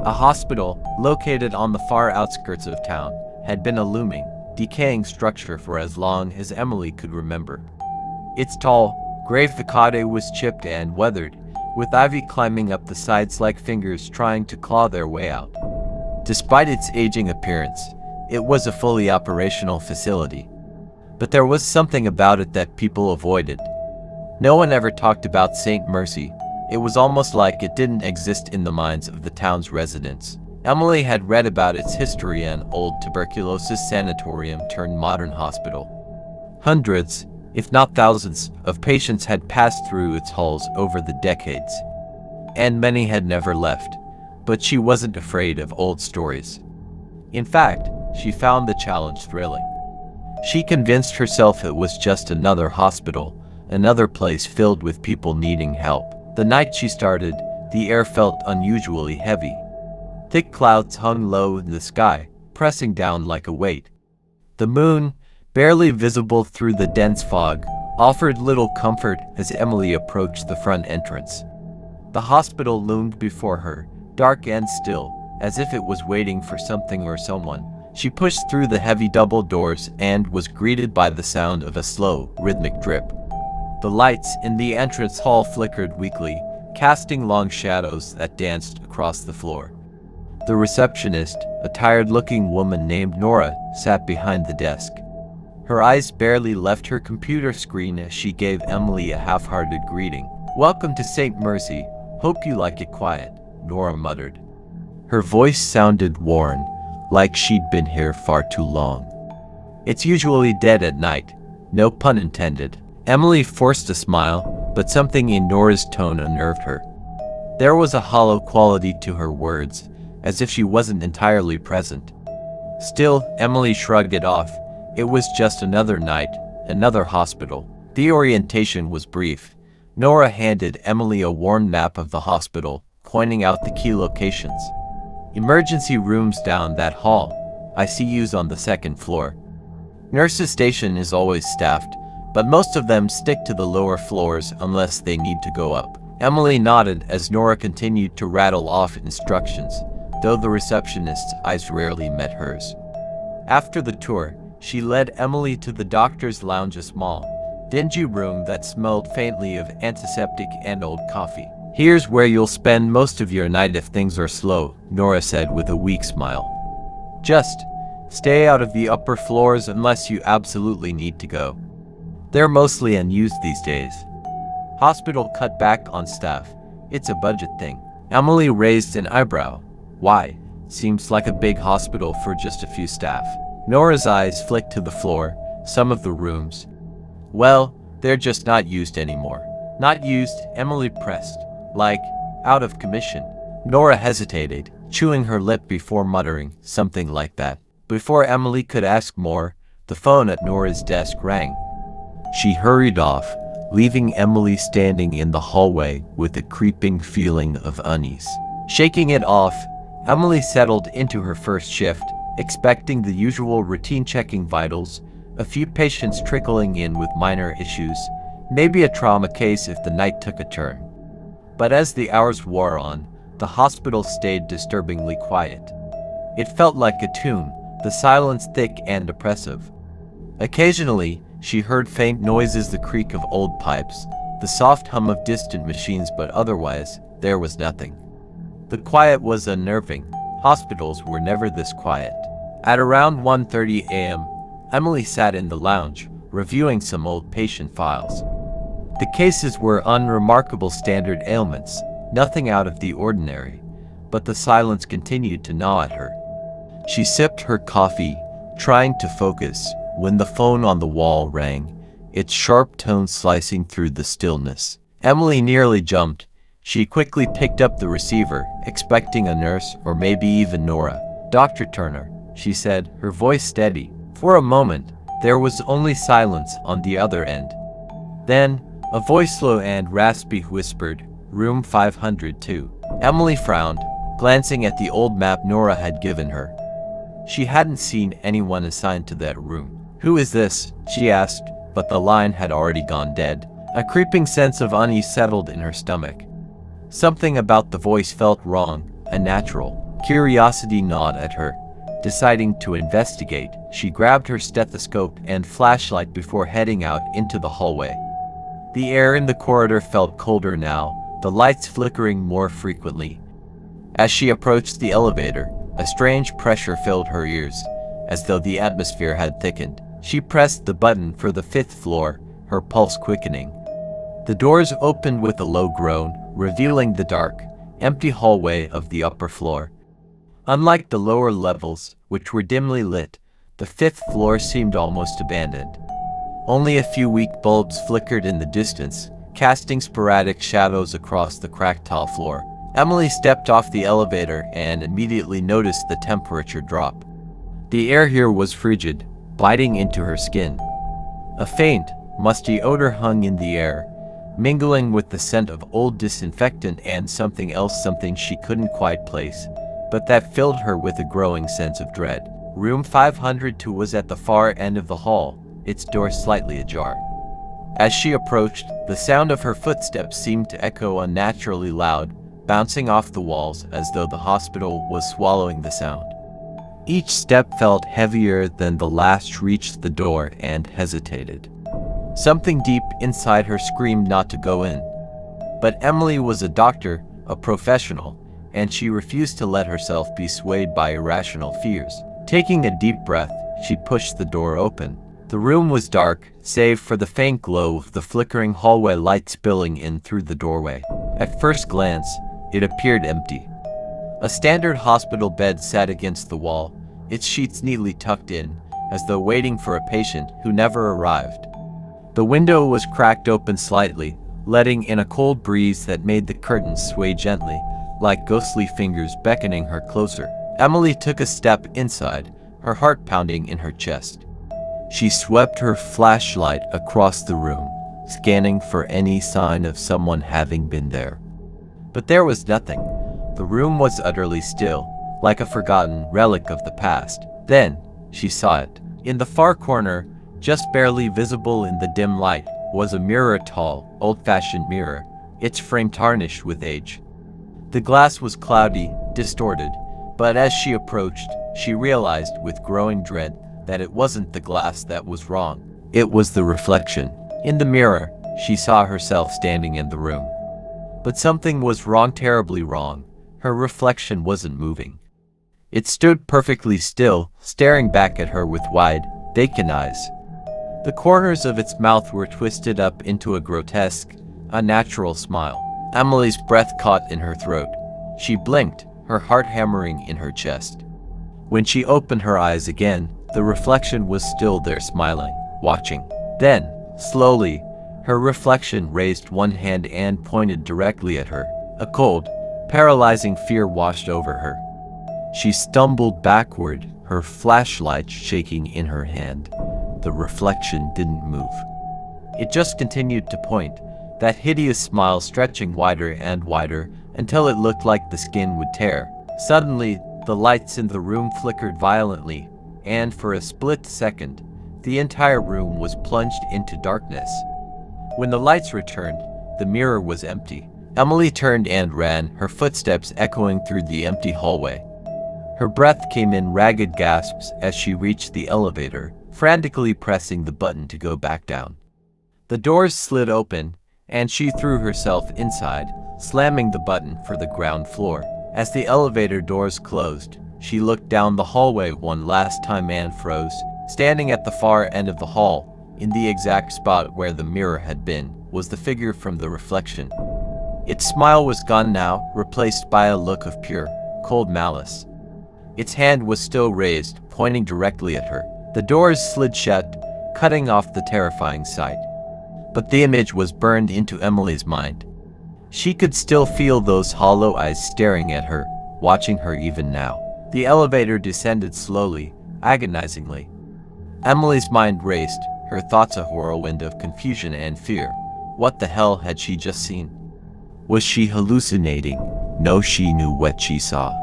A hospital, located on the far outskirts of town, had been a looming, decaying structure for as long as Emily could remember. Its tall, gray facade was chipped and weathered, with ivy climbing up the sides like fingers trying to claw their way out. Despite its aging appearance, it was a fully operational facility. But there was something about it that people avoided. No one ever talked about St. Mercy. It was almost like it didn't exist in the minds of the town's residents. Emily had read about its history, an old tuberculosis sanatorium turned modern hospital. Hundreds, if not thousands, of patients had passed through its halls over the decades. And many had never left. But she wasn't afraid of old stories. In fact, she found the challenge thrilling. She convinced herself it was just another hospital, another place filled with people needing help. The night she started, the air felt unusually heavy. Thick clouds hung low in the sky, pressing down like a weight. The moon, barely visible through the dense fog, offered little comfort as Emily approached the front entrance. The hospital loomed before her, dark and still, as if it was waiting for something or someone. She pushed through the heavy double doors and was greeted by the sound of a slow, rhythmic drip. The lights in the entrance hall flickered weakly, casting long shadows that danced across the floor. The receptionist, a tired-looking woman named Nora, sat behind the desk. Her eyes barely left her computer screen as she gave Emily a half-hearted greeting. "Welcome to St. Mercy. Hope you like it quiet," Nora muttered. Her voice sounded worn, like she'd been here far too long. "It's usually dead at night, no pun intended." Emily forced a smile, but something in Nora's tone unnerved her. There was a hollow quality to her words, as if she wasn't entirely present. Still, Emily shrugged it off. It was just another night, another hospital. The orientation was brief. Nora handed Emily a worn map of the hospital, pointing out the key locations. "Emergency rooms down that hall. ICU's on the second floor. Nurses' station is always staffed, but most of them stick to the lower floors unless they need to go up." Emily nodded as Nora continued to rattle off instructions, though the receptionist's eyes rarely met hers. After the tour, she led Emily to the doctor's lounge, a small, dingy room that smelled faintly of antiseptic and old coffee. "Here's where you'll spend most of your night if things are slow," Nora said with a weak smile. "Just stay out of the upper floors unless you absolutely need to go. They're mostly unused these days." Hospital cut back on staff. It's a budget thing. Emily raised an eyebrow. "Why? Seems like a big hospital for just a few staff." Nora's eyes flicked to the floor, some of the rooms. "Well, they're just not used anymore." "Not used," Emily pressed. "Like, out of commission." Nora hesitated, chewing her lip before muttering something like that. Before Emily could ask more, the phone at Nora's desk rang. She hurried off, leaving Emily standing in the hallway with a creeping feeling of unease. Shaking it off, Emily settled into her first shift, expecting the usual routine, checking vitals, a few patients trickling in with minor issues, maybe a trauma case if the night took a turn. But as the hours wore on, the hospital stayed disturbingly quiet. It felt like a tomb, the silence thick and oppressive. Occasionally, she heard faint noises, the creak of old pipes, the soft hum of distant machines, but otherwise, there was nothing. The quiet was unnerving. Hospitals were never this quiet. At around 1:30 a.m., Emily sat in the lounge, reviewing some old patient files. The cases were unremarkable standard ailments, nothing out of the ordinary, but the silence continued to gnaw at her. She sipped her coffee, trying to focus, when the phone on the wall rang, its sharp tones slicing through the stillness. Emily nearly jumped. She quickly picked up the receiver, expecting a nurse or maybe even Nora. "Dr. Turner," she said, her voice steady. For a moment, there was only silence on the other end. Then, a voice slow and raspy whispered, "Room 502. Emily frowned, glancing at the old map Nora had given her. She hadn't seen anyone assigned to that room. "Who is this?" she asked, but the line had already gone dead. A creeping sense of unease settled in her stomach. Something about the voice felt wrong, unnatural. Curiosity gnawed at her. Deciding to investigate, she grabbed her stethoscope and flashlight before heading out into the hallway. The air in the corridor felt colder now, the lights flickering more frequently. As she approached the elevator, a strange pressure filled her ears, as though the atmosphere had thickened. She pressed the button for the 5th floor, her pulse quickening. The doors opened with a low groan, revealing the dark, empty hallway of the upper floor. Unlike the lower levels, which were dimly lit, the 5th floor seemed almost abandoned. Only a few weak bulbs flickered in the distance, casting sporadic shadows across the cracked tile floor. Emily stepped off the elevator and immediately noticed the temperature drop. The air here was frigid, biting into her skin. A faint, musty odor hung in the air, mingling with the scent of old disinfectant and something else, something she couldn't quite place, but that filled her with a growing sense of dread. Room 502 was at the far end of the hall, its door slightly ajar. As she approached, the sound of her footsteps seemed to echo unnaturally loud, bouncing off the walls as though the hospital was swallowing the sound. Each step felt heavier than the last, reached the door and hesitated. Something deep inside her screamed not to go in. But Emily was a doctor, a professional, and she refused to let herself be swayed by irrational fears. Taking a deep breath, she pushed the door open. The room was dark, save for the faint glow of the flickering hallway light spilling in through the doorway. At first glance, it appeared empty. A standard hospital bed sat against the wall, its sheets neatly tucked in, as though waiting for a patient who never arrived. The window was cracked open slightly, letting in a cold breeze that made the curtains sway gently, like ghostly fingers beckoning her closer. Emily took a step inside, her heart pounding in her chest. She swept her flashlight across the room, scanning for any sign of someone having been there. But there was nothing. The room was utterly still, like a forgotten relic of the past. Then, she saw it. In the far corner, just barely visible in the dim light, was a mirror, a tall, old-fashioned mirror, its frame tarnished with age. The glass was cloudy, distorted, but as she approached, she realized with growing dread that it wasn't the glass that was wrong. It was the reflection. In the mirror, she saw herself standing in the room. But something was wrong, terribly wrong. Her reflection wasn't moving. It stood perfectly still, staring back at her with wide, vacant eyes. The corners of its mouth were twisted up into a grotesque, unnatural smile. Emily's breath caught in her throat. She blinked, her heart hammering in her chest. When she opened her eyes again, the reflection was still there, smiling, watching. Then, slowly, her reflection raised one hand and pointed directly at her. A cold, paralyzing fear washed over her. She stumbled backward, her flashlight shaking in her hand. The reflection didn't move. It just continued to point, that hideous smile stretching wider and wider until it looked like the skin would tear. Suddenly, the lights in the room flickered violently, and for a split second, the entire room was plunged into darkness. When the lights returned, the mirror was empty. Emily turned and ran, her footsteps echoing through the empty hallway. Her breath came in ragged gasps as she reached the elevator, frantically pressing the button to go back down. The doors slid open, and she threw herself inside, slamming the button for the ground floor. As the elevator doors closed, she looked down the hallway one last time and froze, standing at the far end of the hall. In the exact spot where the mirror had been, was the figure from the reflection. Its smile was gone now, replaced by a look of pure, cold malice. Its hand was still raised, pointing directly at her. The doors slid shut, cutting off the terrifying sight. But the image was burned into Emily's mind. She could still feel those hollow eyes staring at her, watching her even now. The elevator descended slowly, agonizingly. Emily's mind raced, her thoughts a whirlwind of confusion and fear. What the hell had she just seen? Was she hallucinating? No, she knew what she saw.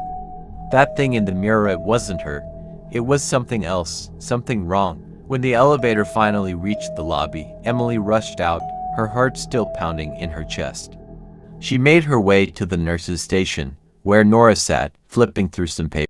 That thing in the mirror, it wasn't her. It was something else, something wrong. When the elevator finally reached the lobby, Emily rushed out, her heart still pounding in her chest. She made her way to the nurse's station, where Nora sat, flipping through some papers.